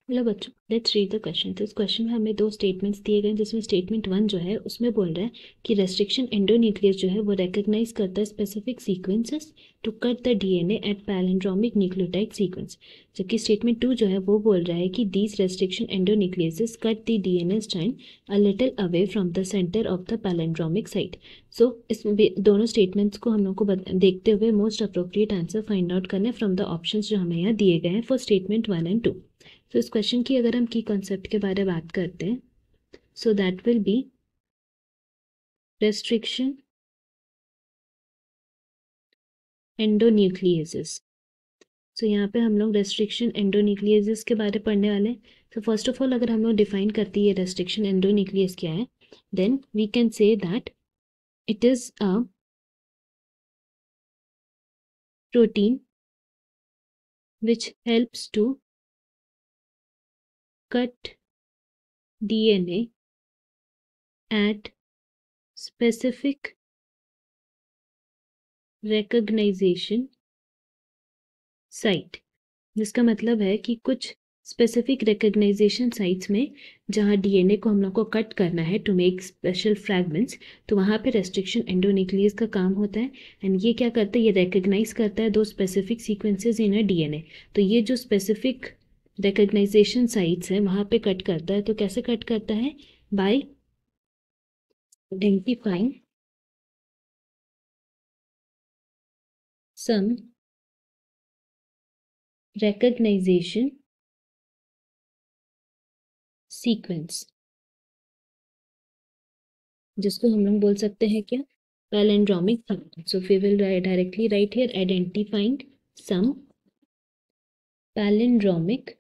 Hello बच्चों, let's read the question. तो इस क्वेश्चन में हमें दो स्टेटमेंट्स दिए गए हैं, जिसमें स्टेटमेंट 1 जो है उसमें बोल रहा है कि रेस्ट्रिक्शन एंडोन्यूक्लियस जो है वो रिकॉग्नाइज करता है specific sequences to cut the DNA at palindromic nucleotide sequence. जबकि स्टेटमेंट 2 जो है वो बोल रहा है कि these restriction endonucleases cut the DNA strand a little away from the centre of the palindromic site. So इस दोनों स्टेटमेंट्स को हम लोग को देखते हुए most appropriate answer find out करना है फ्रॉम द ऑप्शंस जो हमें यहाँ दिए गए हैं फॉर स्टेटमेंट 1 एंड 2। तो इस क्वेश्चन की अगर हम की कॉन्सेप्ट के बारे में बात करते हैं, so that will be restriction endonucleases. So यहाँ पे हम लोग रेस्ट्रिक्शन एंडोन्यूक्लियसेस के बारे में पढ़ने वाले हैं। तो फर्स्ट ऑफ ऑल अगर हम लोग डिफाइन करती है रेस्ट्रिक्शन एंडोन्यूक्लियस क्या है, then we can say that it is a protein which helps to cut DNA at specific recognition site। जिसका मतलब है कि कुछ स्पेसिफिक रिकग्नाइजेशन साइट्स में जहाँ डीएनए को हम लोग को कट करना है टू मेक स्पेशल फ्रैगमेंट्स, तो वहाँ पे रेस्ट्रिक्शन एंडोन्यूक्लियस का काम होता है। एंड ये क्या करता है, ये रिकग्नाइज करता है दो specific sequences in a DNA. तो ये जो स्पेसिफिक रिकग्नाइजेशन साइट्स है वहाँ पे कट करता है। तो कैसे कट करता है, by identifying some recognition sequence, जिसको हम लोग बोल सकते हैं क्या, palindromic sequence. So we will directly write here identifying some palindromic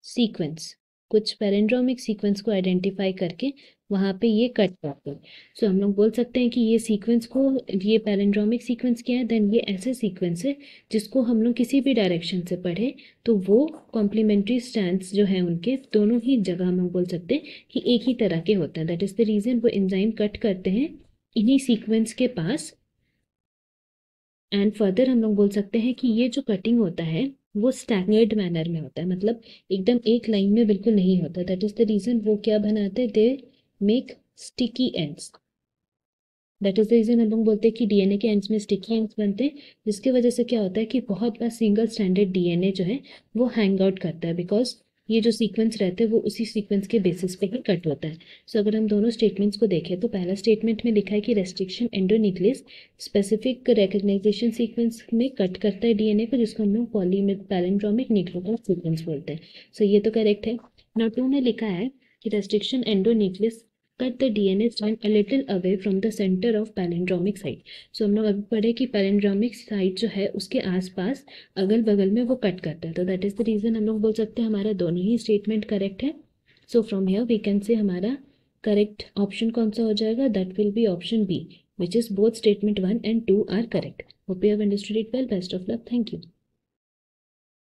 sequence. कुछ पैलिंड्रोमिक सीक्वेंस को आइडेंटिफाई करके वहां पे ये कट करते हैं। सो हम लोग बोल सकते हैं कि ये सीक्वेंस को, ये पैलिंड्रोमिक सीक्वेंस क्या है, देन ये ऐसे सीक्वेंस है जिसको हम लोग किसी भी डायरेक्शन से पढ़े तो वो कॉम्प्लीमेंट्री स्ट्रैंड्स जो है उनके दोनों ही जगह हम लोग बोल सकते हैं कि एक ही तरह के होते हैं। दैट इज द रीजन वो एंजाइम कट करते हैं इन्हीं सीक्वेंस के पास। एंड फर्दर हम लोग बोल सकते हैं कि ये जो कटिंग होता है वो स्टैगर्ड मैनर में होता है, मतलब एकदम एक लाइन में बिल्कुल नहीं होता। दैट इज द रीजन वो क्या बनाते हैं, they make sticky ends. That is the reason हम लोग बोलते हैं कि डीएनए के एंड्स में स्टिकी एंड्स बनते हैं, जिसकी वजह से क्या होता है कि बहुत बार सिंगल स्टैंडर्ड डीएनए जो है वो हैंग आउट करता है, बिकॉज ये जो सीक्वेंस रहते हैं वो उसी सीक्वेंस के बेसिस पे ही कट होता है। सो अगर हम दोनों स्टेटमेंट्स को देखें तो पहला स्टेटमेंट में लिखा है कि restriction endonuclease specific recognisation sequence में कट करता है डीएनए को, जिसको हम लोग पॉलीमेथ पैलिंड्रोमिक न्यूक्लियोटाइड सीक्वेंस बोलते हैं। सो ये तो करेक्ट है। नंबर 2 में लिखा है कि restriction endonuclease cut the DNA strand a little away from the center of palindromic site। सो हम लोग अभी पढ़े कि पैलिंड्रोमिक साइट जो है उसके आसपास अगल बगल में वो कट करता है। तो दैट इज द रीजन हम लोग बोल सकते हैं हमारा दोनों ही स्टेटमेंट करेक्ट है। So from here we can say हमारा करेक्ट ऑप्शन कौन सा हो जाएगा, that will be option B, which is both statement 1 and 2 are correct. Hope you have understood it well. Best of luck. Thank you.